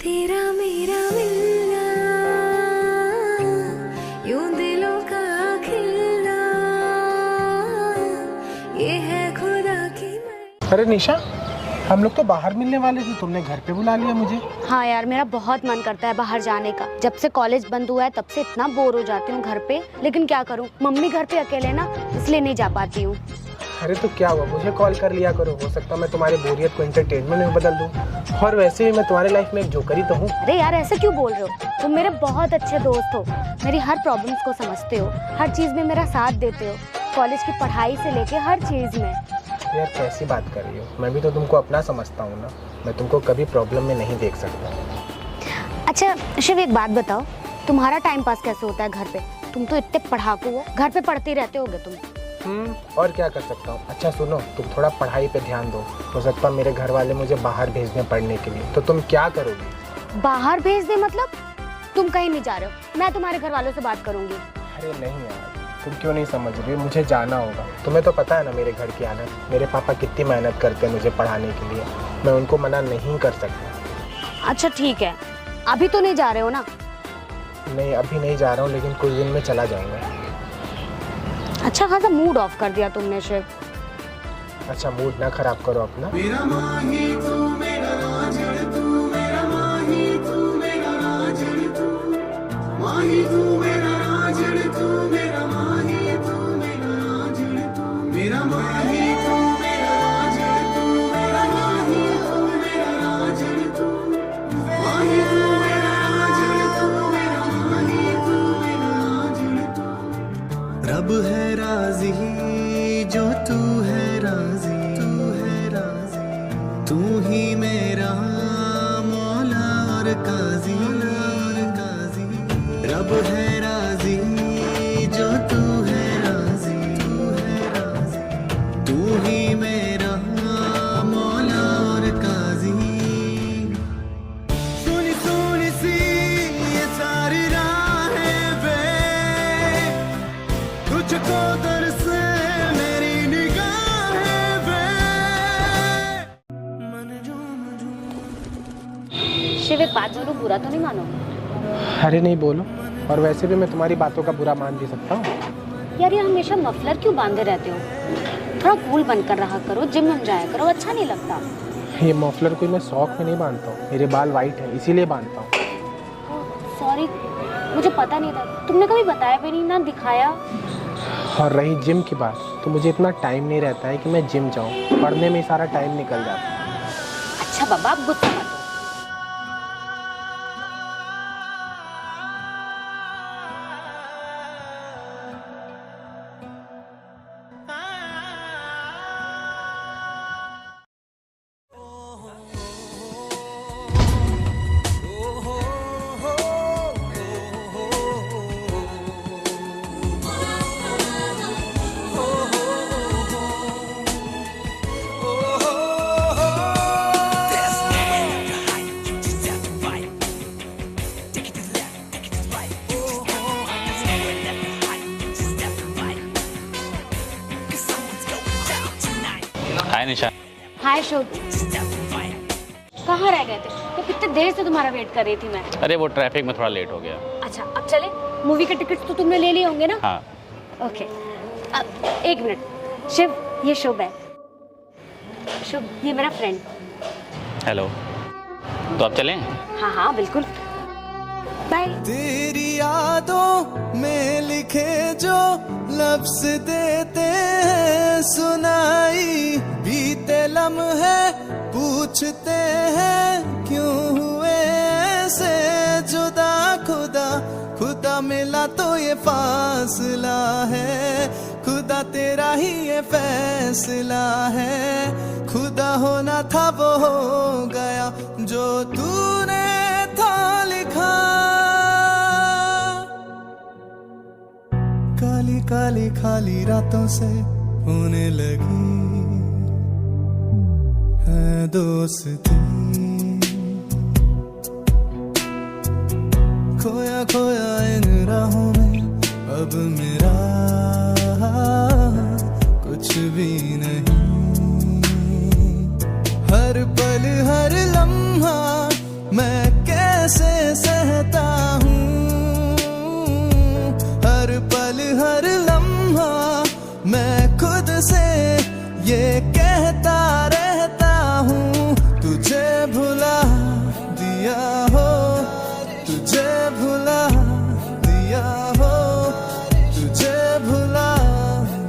तेरा मेरा मिलना यूं दिलों का खिलना ये है खुदा की। अरे निशा, हम लोग तो बाहर मिलने वाले थे, तुमने घर पे बुला लिया मुझे। हाँ यार, मेरा बहुत मन करता है बाहर जाने का। जब से कॉलेज बंद हुआ है तब से इतना बोर हो जाती हूँ घर पे, लेकिन क्या करूँ, मम्मी घर पे अकेले ना, इसलिए नहीं जा पाती हूँ। अरे तो क्या हुआ, मुझे कॉल कर लिया करो, हो सकता है मैं तुम्हारी बोरियत को एंटरटेनमेंट में बदल दूँ। और वैसे भी मैं तुम्हारी लाइफ में एक जोकर ही तो हूँ। अरे यार, ऐसे क्यों बोल रहे हो? तुम मेरे बहुत अच्छे दोस्त हो, मेरी हर प्रॉब्लम्स को समझते हो, हर चीज में मेरा साथ देते हो, कॉलेज की पढ़ाई से लेके हर चीज में। यार कैसी बात कर रही हो, मैं भी तो तुमको अपना समझता हूँ ना, मैं तुमको कभी प्रॉब्लम में नहीं देख सकता। अच्छा शिव, एक बात बताओ, तुम्हारा टाइम पास कैसे होता है घर पे? तुम तो इतने पढ़ाकू हो, घर पे पढ़ते रहते होगे तुम। और क्या कर सकता हूँ। अच्छा सुनो, तुम थोड़ा पढ़ाई पे ध्यान दो, हो सकता है मेरे घर वाले मुझे बाहर भेज दें पढ़ने के लिए, तो तुम क्या करोगी? बाहर भेज दे मतलब? तुम कहीं नहीं जा रहे हो, मैं तुम्हारे घर वालों से बात करूंगी। अरे नहीं यार, तुम क्यों नहीं समझ रही हो, मुझे जाना होगा। तुम्हें तो पता है ना मेरे घर की हालत, मेरे पापा कितनी मेहनत करते हैं मुझे पढ़ाने के लिए, मैं उनको मना नहीं कर सकता। अच्छा ठीक है, अभी तो नहीं जा रहे हो ना? नहीं अभी नहीं जा रहा हूँ, लेकिन कुछ दिन में चला जाऊंगा। अच्छा खासा मूड ऑफ कर दिया तुमने शिव। अच्छा मूड ना खराब करो अपना। मेरा माही तू मेरा राजड़ तू, मेरा माही तू मेरा राजड़ तू, माही तू मेरा राजड़ तू, मेरा माही तू मेरा राजड़ तू, मेरा माही तू मेरा राजड़ तू, मेरा माही तू मेरा राजड़ तू, माही तू मेरा राजड़ तू, मेरा माही तू मेरा राजड़ तू। रब है राज़ी जो तू है राज़ी, तू है राज़ी, तू ही मेरा मौला और काज़ी, रब है राज़ी जो तू है राज़ी, तू है राज़ी, तू ही मेरा मौला और काज़ी। सुनी सुनी सी ये सारी राहें वे, तुझको दरसे मेरी निगाहें वे, मन झूम झूम। शिव एक बात बोलो, बुरा तो नहीं मानो? अरे नहीं बोलो, और वैसे भी मैं तुम्हारी बातों का बुरा मान भी सकता हूँ। यार ये हमेशा मफलर क्यों बांधे रहते हो? थोड़ा कूल बनकर रहा करो, जिम में जाया करो, अच्छा नहीं लगता। ये मफलर कोई मैं शौक में नहीं बांधता हूँ, मेरे बाल वाइट हैं इसीलिए बांधता हूँ। सॉरी, मुझे पता नहीं था, तुमने कभी बताया भी नहीं, ना दिखाया। और रही जिम की बात, तो मुझे इतना टाइम नहीं रहता है कि मैं जिम जाऊँ, पढ़ने में सारा टाइम निकल जाता है। अच्छा बाबा, आप गुस्सा मत हो। हाय निशा। हाय शुभ, कहाँ रह गए थे? तो कितने देर से तुम्हारा वेट कर रही थी मैं। अरे वो ट्रैफिक में थोड़ा लेट हो गया। अच्छा अब चले, मूवी के टिकट्स तो तुमने ले लिए होंगे ना? हाँ। ओके, अब एक मिनट। शिव, ये शुभ है। शुभ, ये मेरा फ्रेंड। हेलो, तो अब चलें? हाँ हाँ बिल्कुल, बाय। तेरी यादों में लिखे जो लफ्ज देते हैं सुनाई, बीते लम्हे पूछते हैं क्यों हुए ऐसे जुदा, खुदा खुदा मिला तो ये फासला है, खुदा तेरा ही ये फैसला है, खुदा होना था वो हो गया जो तूने था लिखा, काली काली खाली रातों से होने लगी है दोस्ती, खोया खोया इन राहों में अब मेरा कुछ भी नहीं, हर पल हर लम्हा मैं से सहता हूँ, हर पल हर लम्हा मैं खुद से ये कहता रहता हूँ, तुझे भुला दिया हो, तुझे भुला दिया हो, तुझे भुला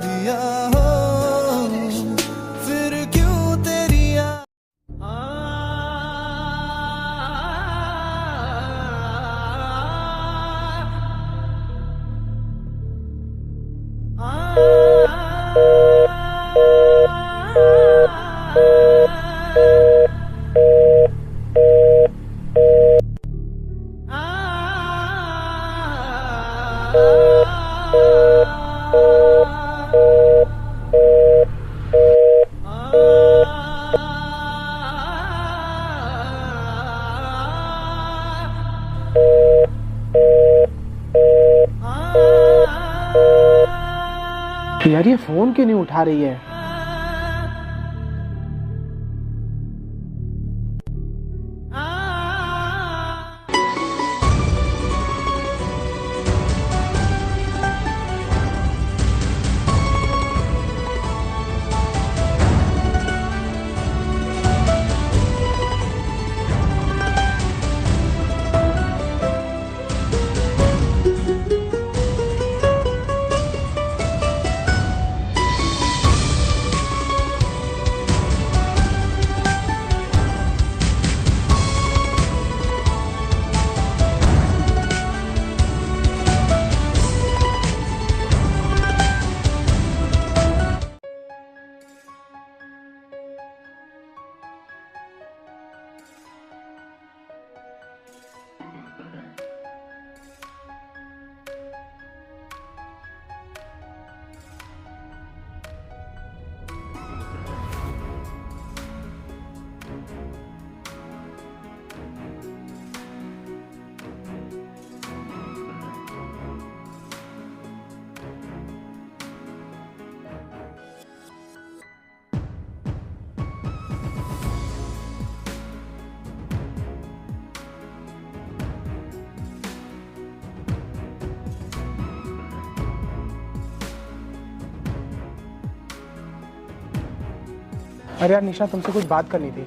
दिया हो, फिर क्यों तेरी यार ये फोन क्यों नहीं उठा रही है? अरे यार निशा, तुमसे कुछ बात करनी थी।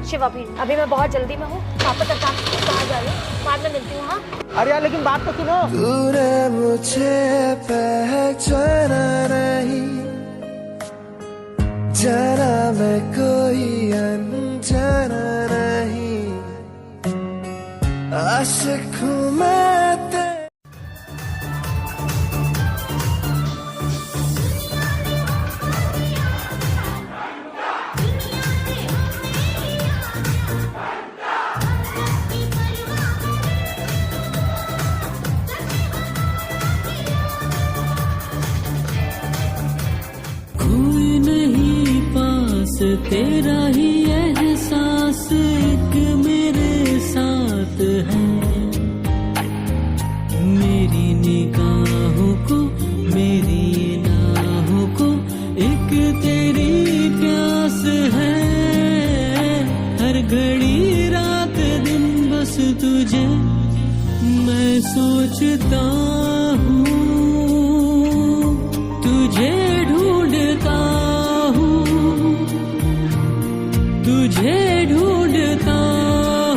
शिव अभी मैं बहुत जल्दी में हूँ, वापस कहाँ जा रही हूँ, बाद में मिलती हूँ। हाँ अरे यार लेकिन बात तो सुनो। तूने मुझे पहचाना नहीं, जाना मैं कोई अनजाना नहीं, आशिक हूँ मैं तेरा ही एहसास एक मेरे साथ है, मेरी निगाहों को मेरी नाहों को एक तेरी प्यास है, हर घड़ी रात दिन बस तुझे मैं सोचता हूँ, तुझे ढूंढता तुझे ढूंढता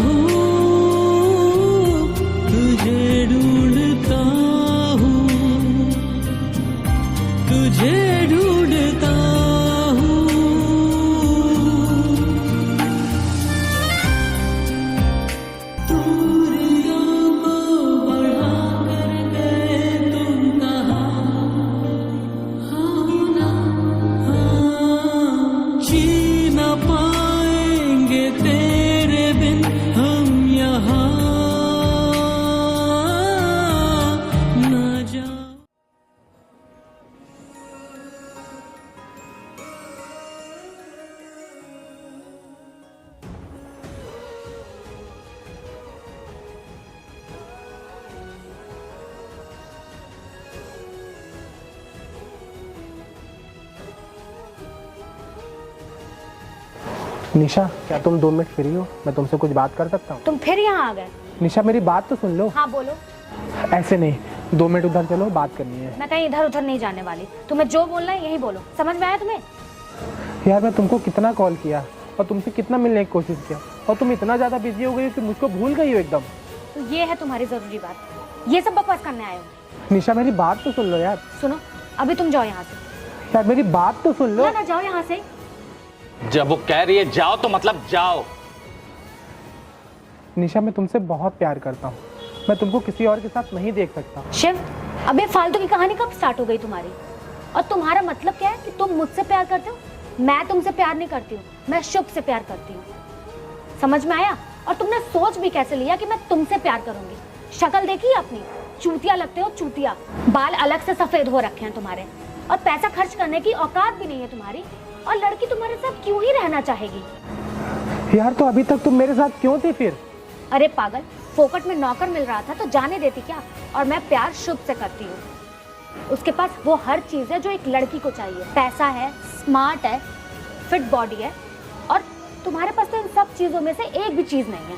हूँ, तुझे ढूंढता हूँ, तुझे ढूंढता हूँ। दूरियों को बढ़ा कर गए तुम कहाँ, हो ना जी ना पाएंगे तेरे बिन हम यहाँ ना जा। निशा, क्या तुम 2 मिनट फ्री हो? मैं तुमसे कुछ बात कर सकता हूँ? तुम फिर यहाँ आ गए? निशा मेरी बात तो सुन लो। हाँ बोलो। ऐसे नहीं, 2 मिनट उधर चलो, बात करनी है। मैं कहीं इधर उधर नहीं जाने वाली, तुम्हें जो बोलना है यही बोलो, समझ में आया तुम्हें? यार मैं तुमको कितना कॉल किया और तुमसे कितना मिलने की कोशिश किया और तुम इतना ज़्यादा बिजी हो गई हो कि मुझको भूल गई हो एकदम। तो ये है तुम्हारी ज़रूरी बात, ये सब बकवास करने आए हो? निशा मेरी बात तो सुन लो यार। सुनो, अभी तुम जाओ यहाँ से। यार मेरी बात तो सुन लो ना जाओ यहाँ से। जब वो कह रही है जाओ तो मतलब जाओ। निशा मैं तुमसे बहुत प्यार करता हूँ, मैं तुमको किसी और के साथ नहीं देख सकता। शिव, अबे फालतू की कहानी कब स्टार्ट हो गई तुम्हारी? और तुम्हारा मतलब क्या है कि तुम मुझसे प्यार करते हो? मैं तुमसे प्यार नहीं करती हूँ, मैं शुभ से प्यार करती हूँ। समझ में आया? और तुमने सोच भी कैसे लिया कि मैं तुमसे प्यार करूंगी? शक्ल देखी अपनी, चूतिया लगते हो चूतिया। बाल अलग से सफेद हो रखे हैं तुम्हारे, और पैसा खर्च करने की औकात भी नहीं है तुम्हारी। और लड़की तुम्हारे साथ क्यों ही रहना चाहेगी? यार तो अभी तक तुम मेरे साथ क्यों थी फिर? अरे पागल, फोकट में नौकर मिल रहा था तो जाने देती क्या? और मैं प्यार शुभ से करती हूँ। उसके पास वो हर चीज है जो एक लड़की को चाहिए। पैसा है, स्मार्ट है, फिट बॉडी है, और तुम्हारे पास तो इन सब चीजों में से एक भी चीज नहीं है।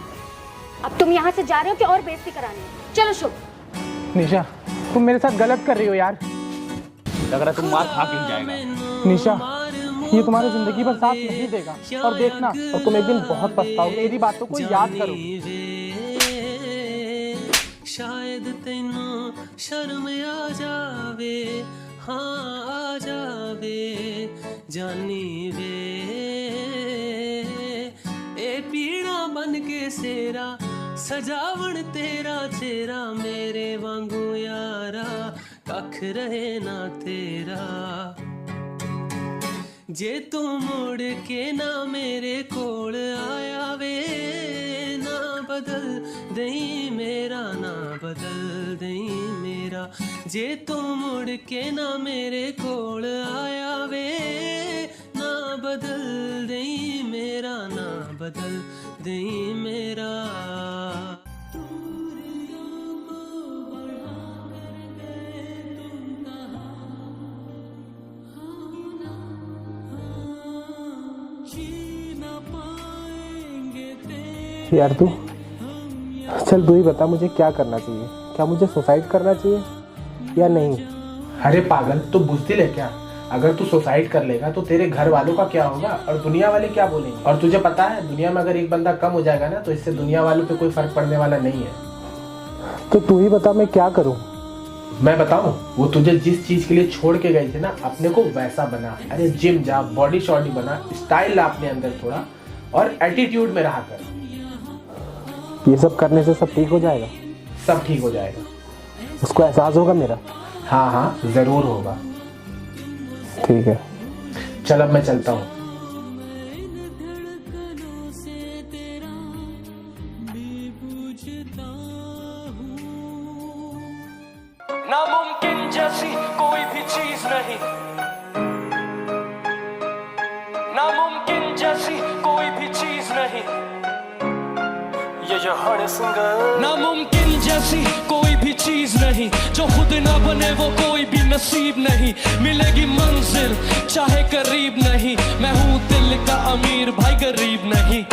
अब तुम यहाँ से जा रहे हो कि और बेइज्जती करानी है? चलो शुभ। निशा तुम मेरे साथ गलत कर रही हो यार। लग रहा है तुम मार खा के ही जाएगा। निशा ये तुम्हारी जिंदगी पर साथ नहीं देगा, और देखना, और तुम एक दिन बहुत पछताओगे। मेरी बातों को याद करो। शायद तेनू शर्म आ जावे, हाँ आ जावे जानी वे। ए पीड़ा बन के सेरा सजावण तेरा चेहरा, मेरे वांगू यारा कख रहे ना तेरा। जे तू मुड़ के ना मेरे कोल आया वे, ना बदल दई मेरा, ना बदल दई मेरा। जे तू मुड़ के ना मेरे कोल आया वे, ना बदल दई मेरा, ना बदल दई मेरा। यार तू चल, तू ही बता मुझे क्या करना चाहिए। क्या मुझे सुसाइड करना चाहिए या नहीं? अरे पागल, तू बुज़दिल है क्या? अगर तू सुसाइड कर लेगा तो तेरे घर वालों का क्या होगा और दुनिया वाले क्या बोलेंगे? और तुझे पता है दुनिया में अगर एक बंदा कम हो जाएगा ना तो इससे दुनिया वालों पे कोई फर्क पड़ने वाला नहीं है। तो तू ही बता मैं क्या करूं? मैं बताऊं? वो तुझे जिस चीज के लिए छोड़ के गई थी ना, अपने को वैसा बना। अरे जिम जा, बॉडी शॉडी बना, स्टाइल ला अपने अंदर थोड़ा, और एटीट्यूड में रहा कर। ये सब करने से सब ठीक हो जाएगा? सब ठीक हो जाएगा। उसको एहसास होगा मेरा? हाँ हाँ जरूर होगा। ठीक है, चल अब मैं चलता हूँ। नामुमकिन जैसी कोई भी चीज नहीं, नामुमकिन जैसी कोई भी चीज नहीं। ये जो हर सिंगर। नामुमकिन जैसी कोई भी चीज नहीं, जो खुद ना बने वो कोई भी नसीब नहीं। मिलेगी मंजिल चाहे करीब नहीं, मैं हूँ दिल का अमीर भाई गरीब नहीं।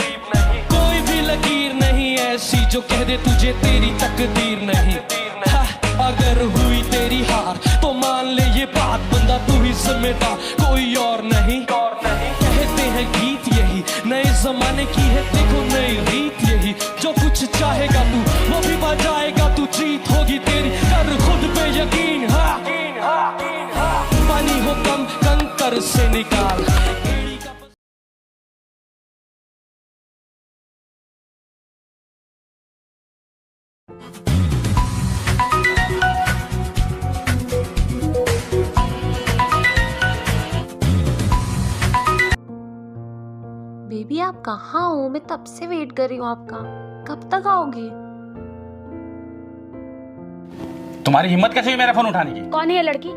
कोई भी लकीर नहीं ऐसी जो कह दे तुझे तेरी तकदीर नहीं। अगर हुई तेरी हार तो मान ले ये बात, बंदा तू ही जिम्मेदार कोई और नहीं। कहते हैं गीत यही नए जमाने की है, देखो नई रीत यही। जो कुछ चाहेगा तू वो भी बजाएगा, तू जीत होगी तेरी, कर खुद पे यकीन। हाँ पानी हो कम कंकर से निकाल। बेबी आप कहाँ हो? मैं तब से वेट कर रही हूँ आपका, कब तक आओगे? तुम्हारी हिम्मत कैसे हुई मेरा फोन उठाने की? कौन है ये लड़की?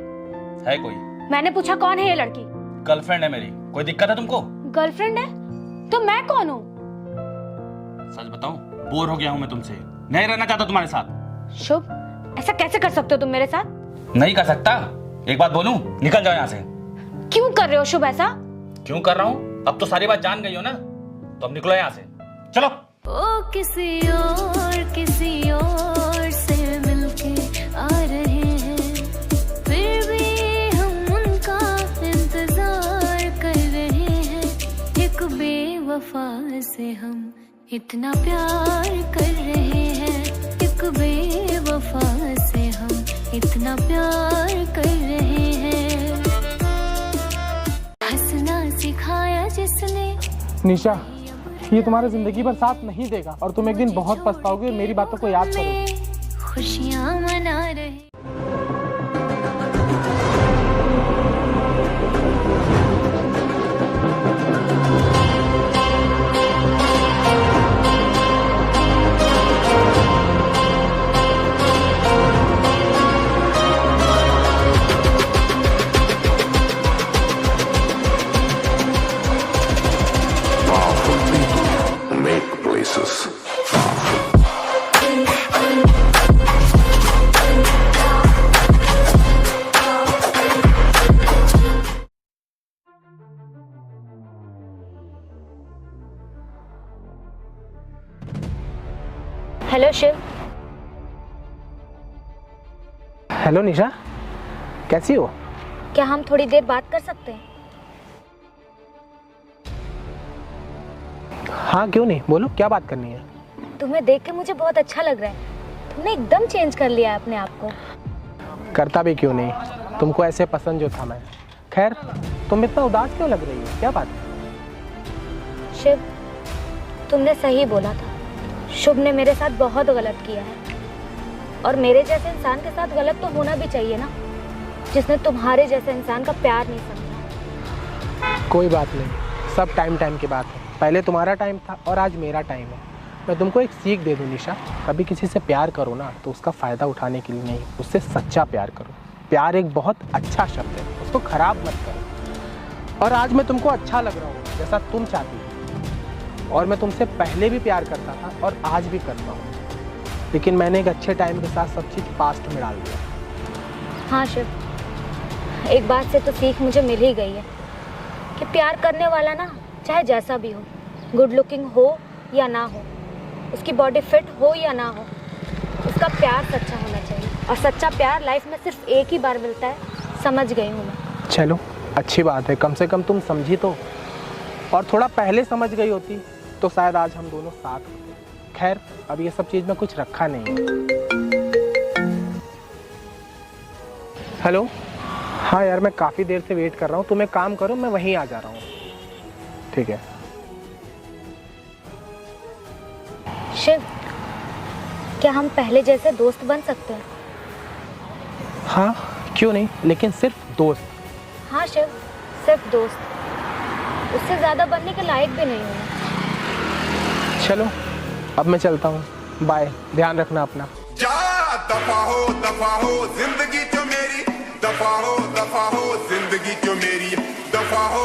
है कोई? मैंने पूछा कौन है ये लड़की? गर्लफ्रेंड है मेरी। कोई दिक्कत है तुमको? गर्लफ्रेंड है तो मैं कौन हूँ? सच बताऊं, बोर हो गया हूं मैं तुमसे, नहीं रहना चाहता तुम्हारे साथ। शुभ, ऐसा कैसे कर सकते हो तुम मेरे साथ? नहीं कर सकता। एक बात बोलूं, निकल जाओ यहाँ से। क्यों कर रहे हो शुभ ऐसा? क्यों कर रहा हूँ? अब तो सारी बात जान गई हो ना, तो अब निकलो यहाँ से, चलो। ओ किसी और किसी हम इतना प्यार कर रहे हैं, एक बेवफा से हम इतना प्यार कर रहे हैं। हंसना सिखाया जिसने निशा, ये तुम्हारा जिंदगी भर साथ नहीं देगा और तुम एक दिन बहुत पछताओगे और मेरी बातों को याद करोगे। खुशियाँ मना रहे। Make places. Hello Shiv. Hello Nisha, कैसी हो? क्या हम थोड़ी देर बात कर सकते हैं? हाँ क्यों नहीं, बोलो क्या बात करनी है। तुम्हें देख के मुझे बहुत अच्छा लग रहा है। तुमने एकदम चेंज कर लिया है अपने आप को। करता भी क्यों नहीं, तुमको ऐसे पसंद जो था मैं। खैर, तुम इतना उदास क्यों लग रही हो, क्या बात है? शिव, तुमने सही बोला था। शुभ ने मेरे साथ बहुत गलत किया है और मेरे जैसे इंसान के साथ गलत तो होना भी चाहिए ना, जिसने तुम्हारे जैसे इंसान का प्यार नहीं समझा। कोई बात नहीं, सब टाइम की बात है। पहले तुम्हारा टाइम था और आज मेरा टाइम है। मैं तुमको एक सीख दे दूं निशा, कभी किसी से प्यार करो ना तो उसका फ़ायदा उठाने के लिए नहीं, उससे सच्चा प्यार करो। प्यार एक बहुत अच्छा शब्द है, उसको ख़राब मत करो। और आज मैं तुमको अच्छा लग रहा हूँ जैसा तुम चाहती हो, और मैं तुमसे पहले भी प्यार करता था और आज भी करता हूँ, लेकिन मैंने एक अच्छे टाइम के साथ सब चीज़ पास्ट में डाल दिया। हाँ शिव, एक बात से तो सीख मुझे मिल ही गई है कि प्यार करने वाला ना चाहे जैसा भी हो, गुड लुकिंग हो या ना हो, उसकी बॉडी फिट हो या ना हो, उसका प्यार सच्चा होना चाहिए। और सच्चा प्यार लाइफ में सिर्फ एक ही बार मिलता है, समझ गई हूँ मैं। चलो अच्छी बात है, कम से कम तुम समझी तो, और थोड़ा पहले समझ गई होती तो शायद आज हम दोनों साथ होते। खैर, अब ये सब चीज़ में कुछ रखा नहीं है। हेलो, हाँ यार, मैं काफ़ी देर से वेट कर रहा हूँ। तुम एक काम करो, मैं वहीं आ जा रहा हूँ। ठीक है। शिव, क्या हम पहले जैसे दोस्त बन सकते हैं? हाँ क्यों नहीं, लेकिन सिर्फ दोस्त। हाँ शिव, सिर्फ दोस्त, उससे ज़्यादा बनने के लायक भी नहीं हूँ। चलो अब मैं चलता हूँ, बाय, ध्यान रखना अपना। जा दफा हो जिंदगी जो मेरी, दफा हो जिंदगी जो मेरी, दफा हो